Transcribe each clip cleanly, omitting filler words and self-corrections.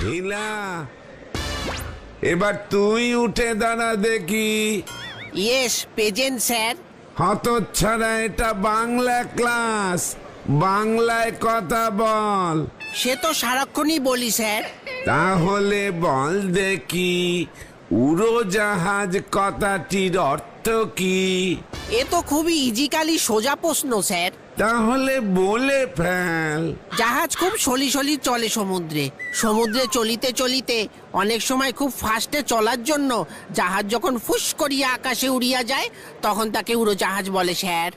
ঢিলা, এবার তুই উঠে দাঁড়া দেখি। Yes present sir. হতচ্ছাড়া, এটা বাংলা ক্লাস, বাংলায় কথা বল। সে তো সারাক্ষণই বলি স্যার। তাহলে বল দেখি, উড়োজাহাজ কথাটির অর্থ কি? এ তো খুবই ইজিকালি সোজা প্রশ্ন স্যার। তাহলে বলে ফেল। জাহাজ খুব সলি চলে সমুদ্রে। সমুদ্রে চলিতে চলিতে অনেক সময় খুব ফাস্টে চলার জন্য জাহাজ যখন ফুস করিয়া আকাশে উড়িয়া যায়, তখন তাকে উড়োজাহাজ বলে স্যার।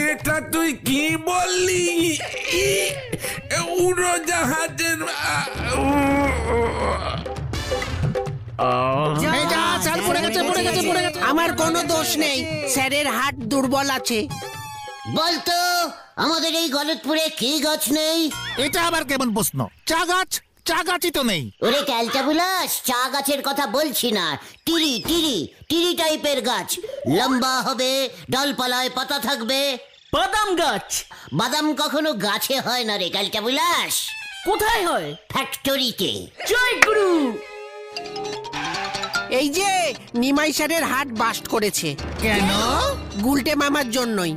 এটা তুই কি বললি? উড়োজাহাজের আমার কোনো দোষ নেই, স্যারের হাত দুর্বল আছে। বলতো আমাদের এই গলতপুরে কি গাছ নেই? এটা আবার কেমন প্রশ্ন? চা গাছ? চা গাছই তো নেই। ওরে ক্যালটাবুলাস, চা গাছের কথা বলছি না, টিরি টিরি টিরি টাইপের গাছ, লম্বা হবে, ডালপালায় পাতা থাকবে। বাদাম গাছ। বাদাম কখনো গাছে হয় না রে ক্যালটাবুলাস, কোথায় হয়? ফ্যাক্টরিতে। জয় গুরু। এই যে নিমাই স্যারের হাট বাস্ট করেছে। কেন? গুলটে মামার জন্যই।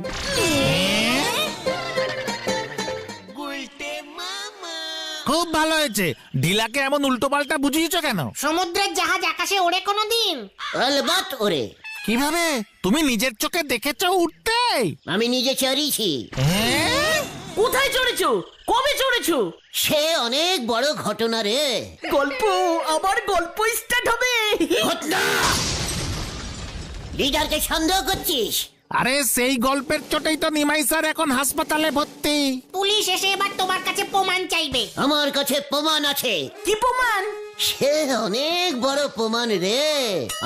খুব ভালো হয়েছে। ঢিলাকে এমন উল্টো পাল্টা বুঝিয়েছ কেন? সমুদ্রের জাহাজ আকাশে ওড়ে কোনোদিন? অলবাত ওরে, কিভাবে? তুমি নিজের চোখে দেখেছো উঠতে? আমি নিজে চড়িয়েছি। কোথায় চড়েছো? কবে চড়েছো? সে অনেক বড় ঘটনা রে। গল্প, আবার গল্প স্টার্ট হবে। লিডারকে সন্দেহ করছিস? আরে সেই গল্পের চোটেই তো নিমাই স্যার এখন হাসপাতালে ভর্তি। পুলিশ এসে এবার তোমার কাছে প্রমাণ চাইবে। আমার কাছে প্রমাণ আছে। কি প্রমাণ? সে অনেক বড় প্রমাণ রে।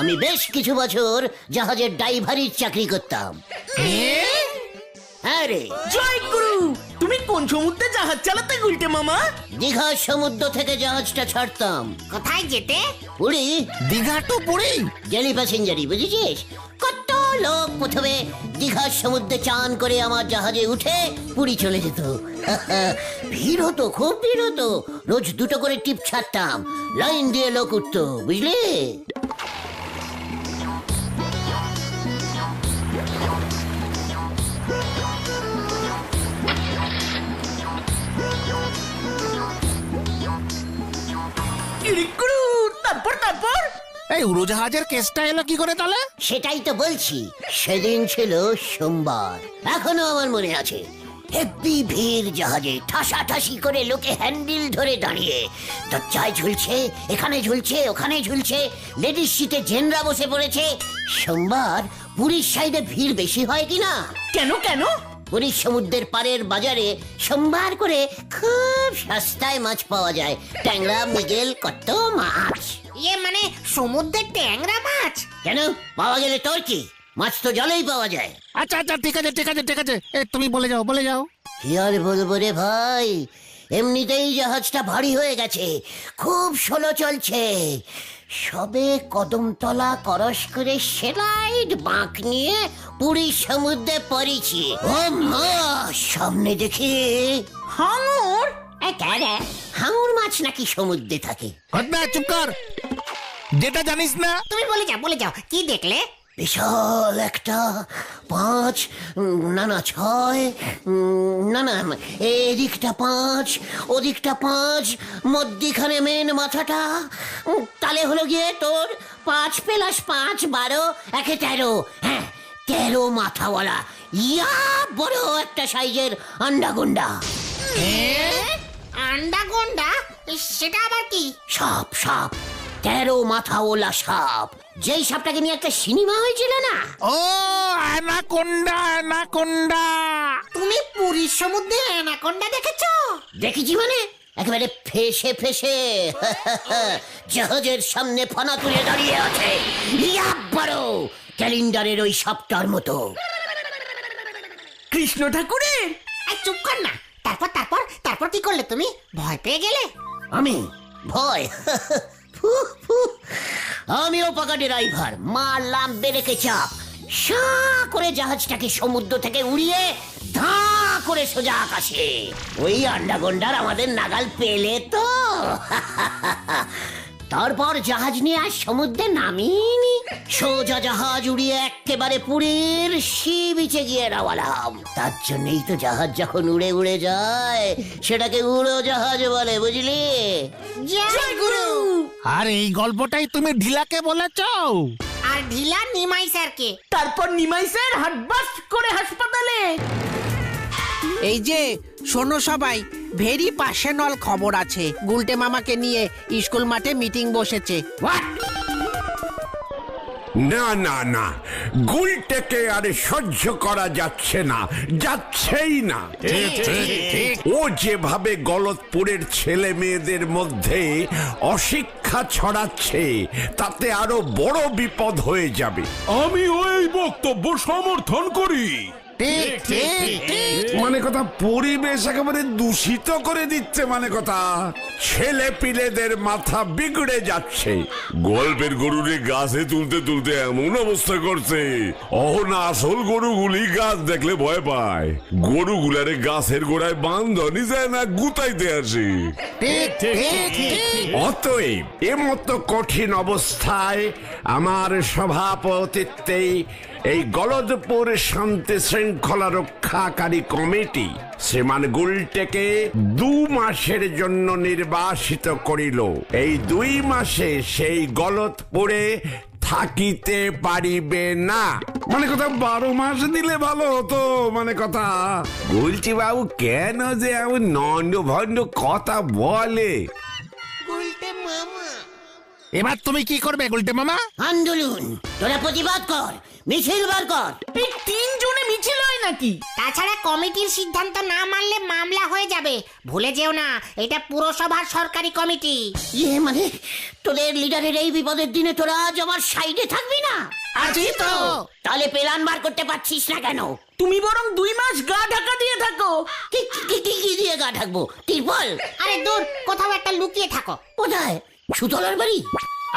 আমি বেশ কিছু বছর জাহাজের ড্রাইভারির চাকরি করতাম। হ্যাঁ রে, জয় গুরু। তুমি কোন সমুদ্রে জাহাজ চালাতে গুলটে মামা? দীঘার সমুদ্র থেকে জাহাজটা ছাড়তাম। কোথায় যেতে? পুরী। দীঘা টু পুরী? জেলি প্যাসেঞ্জারি, বুঝেছিস? কত লোক প্রথমে দীঘার সমুদ্রে চান করে আমার জাহাজে উঠে পুরী চলে যেত। ভিড় হতো, খুব ভিড় হতো। রোজ দুটো করে টিপ ছাড়তাম, লাইন দিয়ে লোক উঠতো, বুঝলি? গুরু, তারপর তারপর? এই উড়োজাহাজের কেসটা এলো কি করে তাহলে? সেটাই তো বলছি। সেদিন ছিল সোমবার, এখনো আমার মনে আছে। হেব্বি ভিড় জাহাজে, ঠাসাঠাসি করে লোকে হ্যান্ডেল ধরে দাঁড়িয়ে। দরজায় ঝুলছে, এখানে ঝুলছে, ওখানে ঝুলছে, লেডিস সিটে জেনরা বসে পড়েছে। সোমবার পুরীর সাইডে ভিড় বেশি হয় কিনা? কেন কেন? পুরীর সমুদ্রের পাড়ের বাজারে সোমবার করে খুব সস্তায় মাছ পাওয়া যায়। ট্যাংরা, মৃগেল, কত মাছ। ইয়ে মানে সমুদ্রের ট্যাংরা মাছ? কেন, পাওয়া গেলে তোর কি? মাছ তো জলেই পাওয়া যায়। আচ্ছা আচ্ছা, ঠিক আছে ঠিক আছে ঠিক আছে, তুমি বলে যাও বলে যাও। কি আর বলবো রে ভাই, এমনিতেই জাহাজটা ভারী হয়ে গেছে, খুব স্লো চলছে। সবে কদমতলা করস করে সেলাইড বাঁক নিয়ে পুরী সমুদ্রে পড়েছি। ও মা, সামনে দেখি হাঙর। হাঙর মাছ নাকি সমুদ্রে থাকে? ঘটনা, চুপ কর। যেটা জানিস না। তুমি বলে যাও কি দেখলে? বিশাল একটা 5, না 6, না এদিকটা 5, ওদিকটা 5, মধ্যিখানে মেন মাথাটা। তাহলে হলো গিয়ে তোর 5 + 5 12, 13। হ্যাঁ, 13 মাথাওয়ালা ইয়া বড় একটা সাইজের আন্ডাগুন্ডা। আন্ডাকোন্ডা? সেটা আবার কি? সাপ, 13 মাথাওয়ালা সাপ। যেই সাপটাকে নিয়ে একটা সিনেমা হয়েছিল না? ও অ্যানাকোন্ডা, অ্যানাকোন্ডা। তুমি পুরীর সমুদ্রে অ্যানাকোন্ডা দেখেছো? দেখেছি মানে একেবারে ফেসে ফেসে জাহাজের সামনে ফানা তুলে দাঁড়িয়ে আছে। ইয়া বড়, ক্যালেন্ডারের ওই সাপটার মতো। কৃষ্ণ ঠাকুরের? চুপ কর না। তারপর কি করলে তুমি? ভয় পেয়ে গেলে? আমি ভয়? আমিও পাকা ড্রাইভার, মারলাম ব্রেকে চাপ, সা করে জাহাজটাকে সমুদ্র থেকে উড়িয়ে ধাঁ করে সোজা আকাশে। ওই আন্ডাগন্ডার আমাদের নাগাল পেলে তো তারপর জাহাজ নিয়ে আর সমুদ্রে নামিনি, সোজা জাহাজ উড়িয়ে একেবারে পুরীর সি বিচে গিয়ে রাওয়ালাম। তার জন্যই তো জাহাজ যখন উড়ে উড়ে যায় সেটাকে উড়োজাহাজ বলে, বুঝলি? জয় গুরু। আর এই গল্পটাই তুমি ঢিলাকে বলেছ? আর ঢিলা নিমাই স্যারকে। তারপর নিমাই স্যার হাটবাস করে হাসপাতালে। এই যে শোনো সবাই, ভেরি পার্সোনাল খবর আছে। গুলটে মামাকে নিয়ে স্কুল মাঠে মিটিং বসেছে। না না না, গুলটেকে আর সহ্য করা যাচ্ছে না, যাচ্ছেই না। ও যেভাবে গলতপুরের ছেলে মেয়েদের মধ্যে অশিক্ষা ছড়াচ্ছে তাতে আরো বড় বিপদ হয়ে যাবে। আমি ওই বক্তব্য সমর্থন করি। মানে কথা, পরিবেশ একেবারে দূষিত করে দিচ্ছে। মানে কথা, ছেলে পিলেদের মাথা বিগড়ে যাচ্ছে। গল্পের গরুরে গাছে তুলতে তুলতে এমন অবস্থা করছে, অহনা আসল গরুগুলি গাছ দেখলে ভয় পায়। গরুগুলারে গাছের গোড়ায় বাঁধনি যায় না, গুতাইতে আসে। অতএব এমতো কঠিন অবস্থায় আমার সভাপতিত্বে এই গলদপুর শান্তি শৃঙ্খলা রক্ষাকারী কমিটি শ্রীমান গুলটেকে 2 মাসের জন্য নির্বাসিত করিল। এই 2 মাসে সেই গলদপুরে থাকিতে পারিবে না। মানে কথা, 12 মাস দিলে ভালো হতো। মানে কথা, বলছি বাবু কেন যে এমন নন্দ ভন্ড কথা বলে? এবার তুমি কি করবে গুলটে মামা? আন্দোলন, তোরা প্রতিবাদ কর, মিছিল বার কর। এই 3 জনে মিছিল হয় নাকি? তাছাড়া কমিটির সিদ্ধান্ত না মানলে মামলা হয়ে যাবে। ভুলে যেও না, এটা পুরসভার সরকারি কমিটি। মানে তোদের লিডারের এই বিপদের দিনে তোরা আজ আমার সাইডে থাকবি না? আছি তো। তাহলে প্ল্যান বার করতে পারছিস না কেন? তুমি বরং 2 মাস গা ঢাকা দিয়ে থাকো। কি দিয়ে গা ঢাকবো? তিরপল? আরে দূর, কোথাও একটা লুকিয়ে থাকো। কোথায়? সুতলার বাড়ি?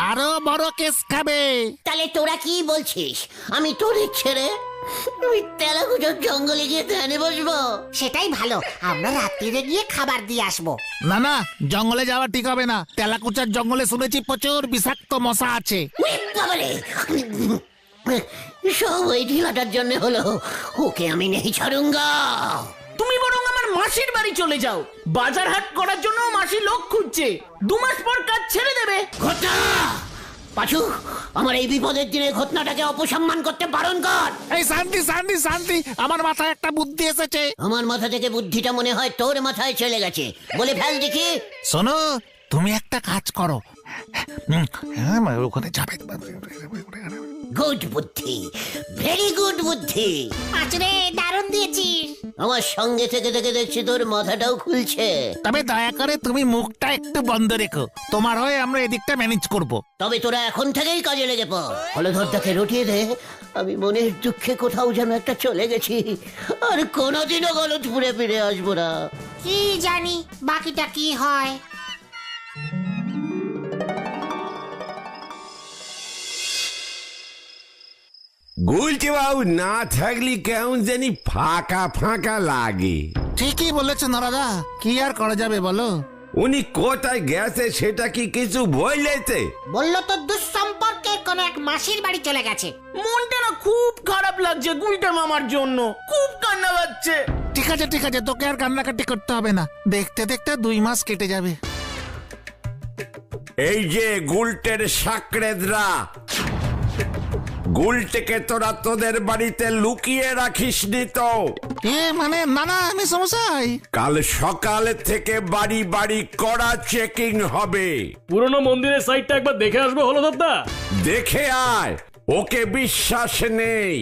আরো বড় কেস খাবে। তাহলে তোরা কি বলছিস? আমি তোদের ছেড়ে আমি তেলাকুচোর জঙ্গলে গিয়ে ধ্যানে বসবো? সেটাই ভালো, আমরা রাত্রিরে গিয়ে খাবার দিয়ে আসবো। না না, জঙ্গলে যাওয়া ঠিক হবে না। তেলাকুচার জঙ্গলে শুনেছি প্রচুর বিষাক্ত মশা আছে। উই বাবারে! সব ওই ঢিলাটার জন্য হলো। ওকে আমি নেই ছাড়ুঙ্গা। তুমি বরং আমার মাসির বাড়ি চলে যাও। বাজার হাট করার জন্য মাসি লোক খুঁজছে। 2 মাস পর কাজ ছেড়ে দেবে। ঘটনা পাচু, আমার এই বিপদের দিনে ঘটনাটাকে অপসম্মান করতে বারণ কর। এই শান্তি শান্তি শান্তি, আমার মাথায় একটা বুদ্ধি এসেছে। আমার মাথা থেকে বুদ্ধিটা মনে হয় তোর মাথায় চলে গেছে। বলে ফেল দেখি। শোনো, তুমি একটা কাজ করো। ওখানে যাবে। গুড বুদ্ধি, ভেরি গুড বুদ্ধি। পাঁচরে দারুণ দিয়েছিস। আমার সঙ্গে থেকে থেকে দেখছি তোর মাথাটাও খুলছে। তবে দয়া করে তুমি মুখটা একটু বন্ধ রেখো। তোমার হয়ে আমরা এদিকটা ম্যানেজ করব। তবে তোরা এখন থেকেই কাজে লেগে পড়। হলধরটাকে রটিয়ে দে। আমি মনের দুঃখে কোথাও যেন একটা চলে গেছি, আর কোনোদিনও গলতপুরে ফিরে আসবো না। কি জানি বাকিটা কি হয়। গুলটে বাবু না থাকলে কেমন জানি ফাঁকা ফাঁকা লাগে। ঠিকই বলেছেন দাদা, কি আর করা যাবে বলো? উনি কোথায় গেছে সেটা কি কিছু বলেছে? বললো তো দুঃসম্পর্কের কোন এক মাসির বাড়ি চলে গেছে। মনটা না খুব খারাপ লাগছে গুলটা মামার জন্য। খুব কান্না পাচ্ছে। ঠিক আছে ঠিক আছে, তোকে আর কান্নাকাটি করতে হবে না। দেখতে দেখতে 2 মাস কেটে যাবে। এই যে গুলটের সাকরেদরা, গুলটেকে তোরা তোদের বাড়িতে লুকিয়ে রাখিসনি তো? মানে না না, আমি সমস্যাই। কাল সকাল থেকে বাড়ি বাড়ি কড়া চেকিং হবে। পুরনো মন্দিরের সাইডটা একবার দেখে আসবো হলদরদা। দেখে আয়। ওকে বিশ্বাস নেই।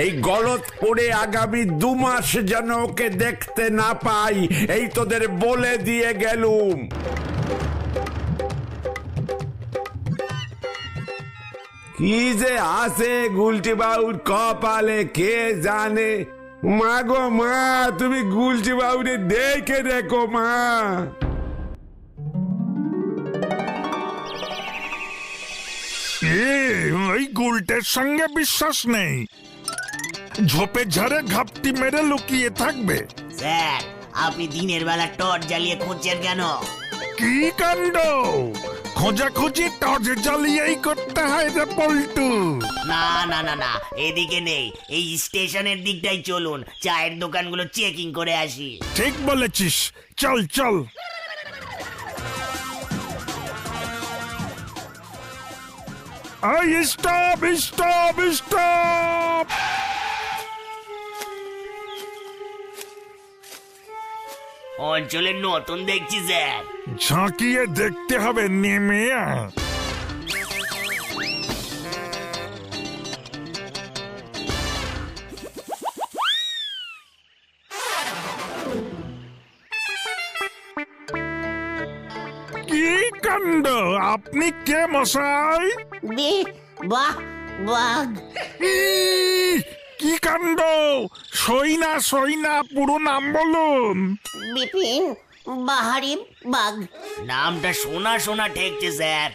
এই গলতপুরে আগামী 2 মাস যেন ওকে দেখতে না পাই, এই তোদের বলে দিয়ে গেলুম। কি যে আছে গুলটি বাবুর কপালে কে জানে। মা গো মা, তুমি গুলটি বাবুরে দেখে রেখো মা। ওই গুলটের সঙ্গে বিশ্বাস নেই। ঝোপে ঝাড়ে ঘাপটি মেরে লুকিয়ে থাকবে। স্যার আপনি দিনের বেলা টর্চ জ্বালিয়ে খুঁজছেন কেন? কি কাণ্ড! খোঁজাখুঁজি টর্চ জ্বালিয়েই করতে হয় রে পল্টু। না না না না, এদিকে নেই, এই স্টেশনের দিকটাই চলুন, চায়ের দোকানগুলো চেকিং করে আসি। ঠিক বলেছিস, চল চল। Stop stop stop! অঞ্চলে নতুন দেখছি স্যার। ঝাঁকিয়ে দেখতে হবে, নেমে আয়। কি কাণ্ড! আপনি কে মশাই? বাহ বাঘ। ইহ, কি কাণ্ড! সইনা সইনা, পুরো নাম বলুন। বিপিন বাহারি বাঘ। নামটা শোনা শোনা ঠেকছে স্যার।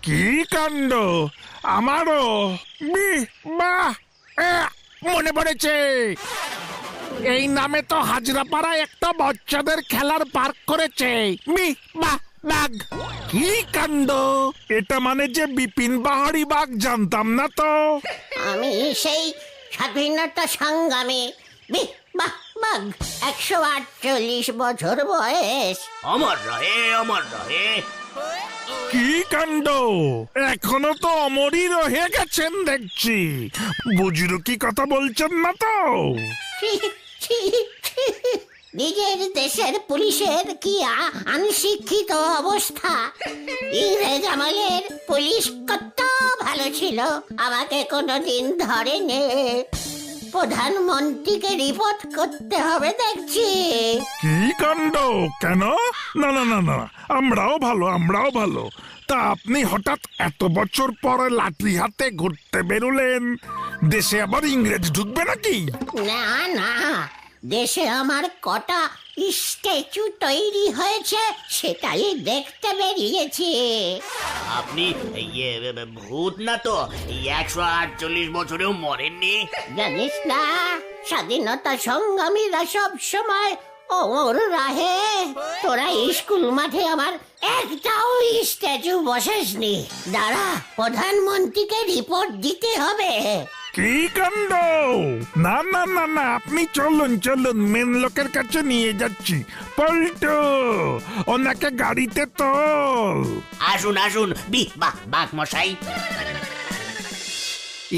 কি কাণ্ড! আমারও বাহ, মনে পড়েছে। এই নামে তো হাজরাপাড়ায় একটা বাচ্চাদের খেলার পার্ক করেছে। বাহ বাঘ! কি কাণ্ড! এটা মানে যে বিপিন বাহারি বাঘ, জানতাম না তো। আমি সেই স্বাধীনতা সংগ্রামী বাহ বাঘ। 148 বছর বয়স। অমর রহে অমর রহে। কি কাণ্ড! এখনো তো অমরই রয়ে গেছেন দেখছি। বুঝলো কি কথা বলছেন না তো? নিজের দেশের পুলিশের কি অনশিক্ষিত অবস্থা। ইংরেজ আমলের পুলিশ কত ভালো ছিল, আমাকে কোনোদিন ধরেনি। প্রধানমন্ত্রীকে রিপোর্ট করতে হবে দেখছি। কি কাণ্ড! কেন? না না না না, আমরাও ভালো, আমরাও ভালো। তা আপনি হঠাৎ এত বছর পরে লাঠি হাতে ঘুরতে বেরোলেন, দেশে আবার ইংরেজ ঢুকবে নাকি? না না, দেশে আমার কটা স্ট্যাচু তৈরি হয়েছে সেটাই দেখতে বেরিয়েছি। আপনি ভূত না তো? 148 বছরেও মরেননি? জানিস না, স্বাধীনতা সংগ্রামীরা সব সময় অমর রাহে। তোরা স্কুল মাঠে আমার একটাও স্ট্যাচু বসাসনি। দাঁড়া, প্রধানমন্ত্রীকে রিপোর্ট দিতে হবে। কি কাণ্ড! না না না না, আপনি চলুন চলুন, মেন লোকের কাছে নিয়ে যাচ্ছি। পল্টু, ওনাকে গাড়িতে তোল। আসুন আসুন, বাঘ মশাই।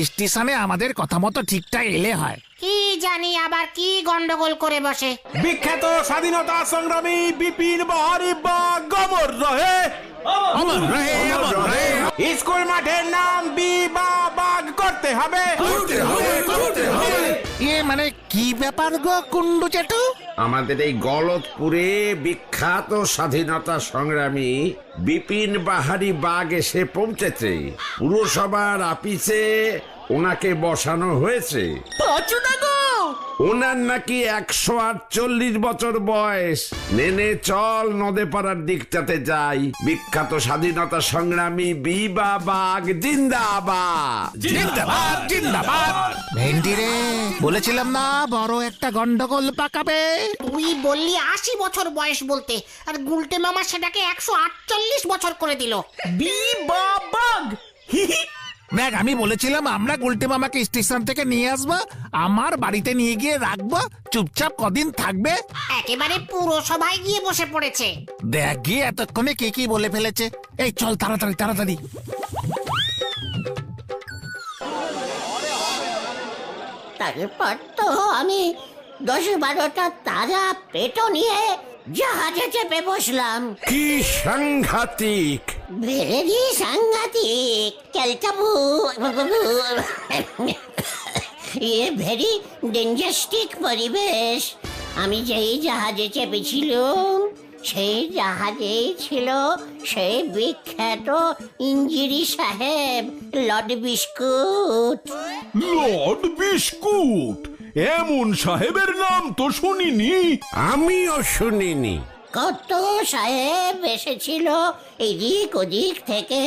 স্টেশনে আমাদের কথা মতো ঠিকঠাক এলে হয়। কি জানি আবার কি গন্ডগোল করে বসে। বিখ্যাত স্বাধীনতা সংগ্রামী বিপিন বাহারি বাঘ অমর রহে। অমর রহে, অমর রহে। স্কুল মাঠের নাম বাঘ করতে হবে। মানে কি ব্যাপার গো কুন্ডু জেঠু? আমাদের এই গলতপুরে বিখ্যাত স্বাধীনতা সংগ্রামী বিপিন বাহারি বাঘ এসে পৌঁছেছে। পুরসভার আপিসে ওনাকে বসানো হয়েছে। ওনার নাকি 148 বছর বয়স। নেনে চল, নদে পাড়ার দিকটাতে যাই। বিখ্যাত স্বাধীনতা সংগ্রামী বিবা বাঘ জিন্দাবাদ। জিন্দাবাদ জিন্দাবাদ। ভেন্ডি রে, বলেছিলাম না বড় একটা গন্ডগোল পাকাবে। তুই বললি 80 বছর বয়স বলতে, আর গুলটে মামা সেটাকে 148 বছর করে দিল। বাঘ! দেখ, আমি বলেছিলাম আমরা গুলটে মামাকে স্টেশন থেকে নিয়ে আসবো, আমার বাড়িতে নিয়ে গিয়ে রাখবো, চুপচাপ কদিন থাকবে। একেবারে পুরসভায় গিয়ে বসে পড়েছে। দেখ গিয়ে এতক্ষণে কে কি বলে ফেলেছে। এই চল তাড়াতাড়ি তাড়াতাড়ি। তারপর তো আমি 10-12টা তাজা পেটো নিয়ে জাহাজে চেপে বসলাম। কি সাংঘাতিক! ভেরি সাংঘাতিক। ক্যালটাবু ভেরি ডেঞ্জাস্টিক পরিবেশ। আমি যেই জাহাজে চেপেছিলাম সেই জাহাজেই ছিল সেই বিখ্যাত ইঞ্জিরি সাহেব লর্ড বিস্কুট। Lord biscuit? এমন সাহেবের নাম তো শুনিনি। আমিও শুনিনি। কত সাহেব এসেছিল এদিক ওদিক থেকে,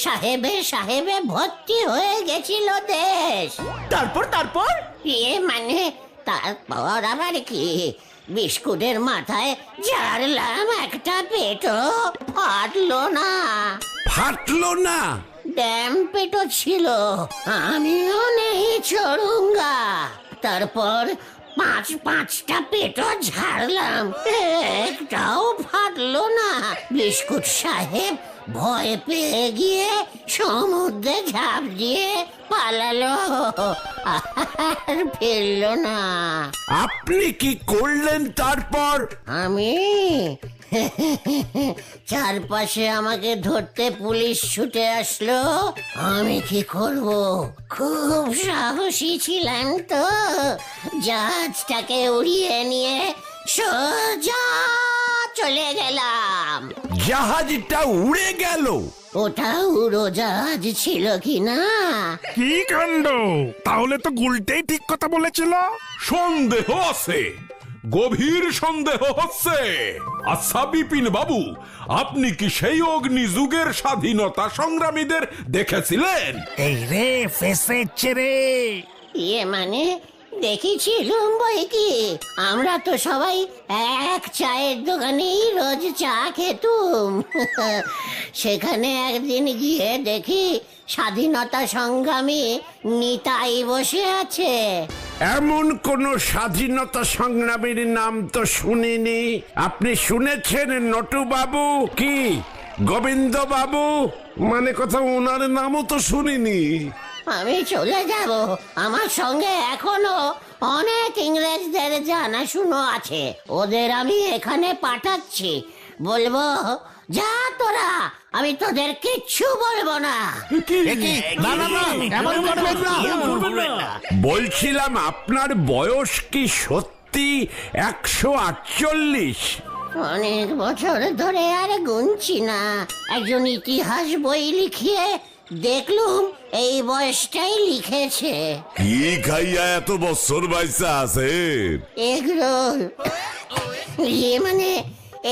সাহেবে সাহেবে ভর্তি হয়ে গেছিল দেশ। তারপর মানে তারপর আবার কি, বিস্কুটের মাথায় ঝাড়লাম, একটা পেটও ফাটলো না। ফাটলো না? ড্যাম পেটও ছিল, আমিও নেই চড়ুঙ্গা। তারপর পাঁচটা পেটও ঝাড়লাম, একটাও ফাটলো না। বিস্কুট সাহেব ভয় পেয়ে গিয়ে সমুদ্রে ঝাঁপ দিয়ে পালালো, আর ফিরলো না। আপনি কি করলেন তারপর? আমি চারপাশে আমাকে ধরতে পুলিশ ছুটে আসলো, আমি কি করব? খুব সাহসী ছিলাম তো, জাহাজটাকে উড়িয়ে নিয়ে সোজা চলে গেলাম। জাহাজটা উড়ে গেল? ওটা উড়োজাহাজ ছিল কি না? কি কাণ্ড! তাহলে তো গুলটেই ঠিক কথা বলেছিল। সন্দেহ আছে, গভীর সন্দেহ হচ্ছে। আচ্ছা বিপিন বাবু, আপনি কি সেই অগ্নিযুগের স্বাধীনতা সংগ্রামীদের দেখেছিলেন? এই রে ফেসেছে রে। ইয়ে মানে দেখেছিলুম বই কি, আমরা তো সবাই এক চায়ের দোকানেই রোজ চা খেতুম। সেখানে একদিন গিয়ে দেখি স্বাধীনতা সংগ্রামী নিতাই বসে আছে। এমন কোন স্বাধীনতা সংগ্রামীর নাম তো শুনিনি। আপনি শুনেছেন নটু বাবু? কি গোবিন্দ বাবু? মানে কথা, ওনার নামও তো শুনিনি। আমি চলে যাব, আমার সঙ্গে এখনো অনেক ইংরেজদের জানাশুনো আছে, ওদের আমি এখানে পাঠাচ্ছি। বলবো যা তোরা, আমি তোদের কিচ্ছু বলবো না। বলছিলাম, আপনার বয়স কি সত্যি 148? অনেক বছর ধরে আর গুনছি না, একজন ইতিহাস বই লিখিয়ে দেখলুম এই বয়সটাই লিখেছে। কি খাইয়া এত বছর বাইসা আছে? এগরোল, মানে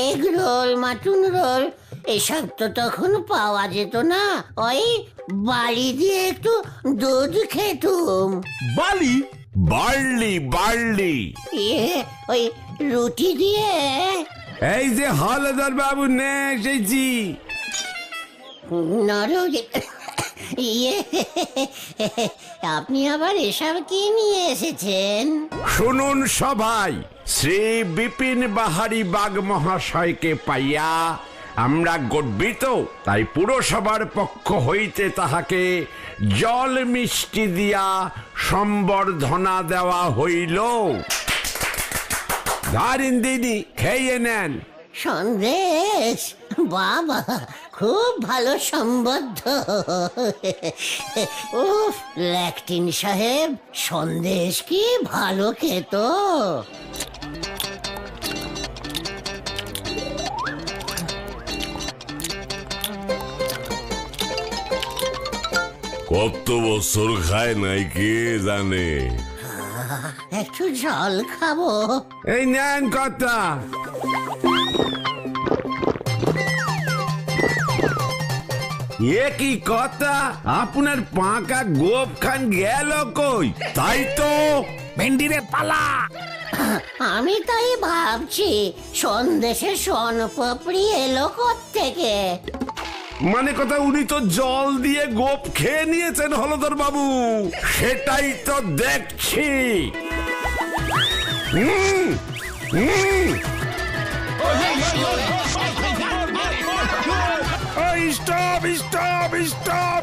এগরোল, মাটন রোল, এসব তো তখন পাওয়া যেত না। ওই বাড়ি দিয়ে একটু দুধ খেতুম। বালি? Barley barley. ওই রুটি দিয়ে। এই যে হলদর বাবু নে এসেছি। আপনি আবার এসব কি নিয়ে এসেছেন? শুনুন সবাই, শ্রী বিপিন বাহারী বাগ মহাশয়কে পাইয়া আমরা গর্বিত, তাই পুরসভার পক্ষ হইতে তাহাকে জল মিষ্টি দিয়া সম্বর্ধনা দেওয়া হইল। ধরেন দিদি, খেয়ে নেন। সন্দেশ? বাবা, খুব ভালো সম্বদ্ধ। উফ, ল্যাকটিন সাহেব সন্দেশ কি ভালো খেত। কত বছর খায় নাই কে জানে। একটু জল খাবো। এই নেন কথা। এ কি কথা, আপনার পাকা গোপ খান গেল কই? তাই তো ভেন্ডিরে পালা। আমি তাই ভাবছি, সন্দেশে শনপাপড়ি এলো কোত্থেকে? মানে কথা, উনি তো জল দিয়ে গোপ খেয়ে নিয়েছেন হলদর বাবু, সেটাই তো দেখছি। Stop stop stop!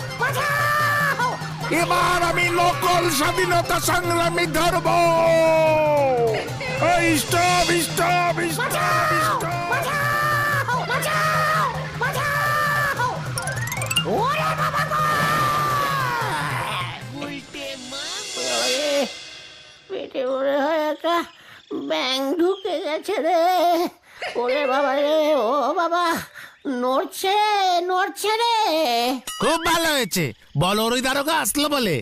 এবার আমি নকল স্বাধীনতা সংগ্রামী ধরব। Stop stop stop! পেটে মনে হয় একটা ব্যাং ঢুকে গেছে রে। ওরে বাবা রে, ও বাবা, নড়ছে নড়ছে রে। খুব ভালো হয়েছে, বলো ওই দারোগা আসলো বলে।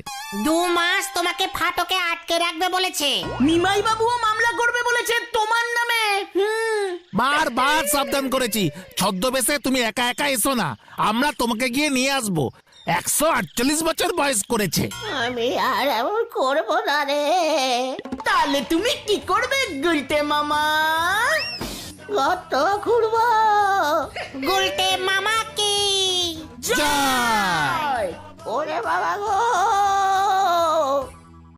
2 মাস তোমাকে ফাটকে আটকে রাখবে বলেছে। নিমাই বাবুও মামলা করবে বলেছে তোমার নামে। বারবার সাবধান করেছি, ছদ্মবেশে তুমি একা একা এসো না, আমরা তোমাকে গিয়ে নিয়ে আসবো। 148 বছর বয়স করেছে। আমি আর এমন করবো না রে। তাই তাহলে তুমি কি করবে গুলটে মামা? কত ঘুরবো গুলটে মামা কি জয়! ওরে বাবা গো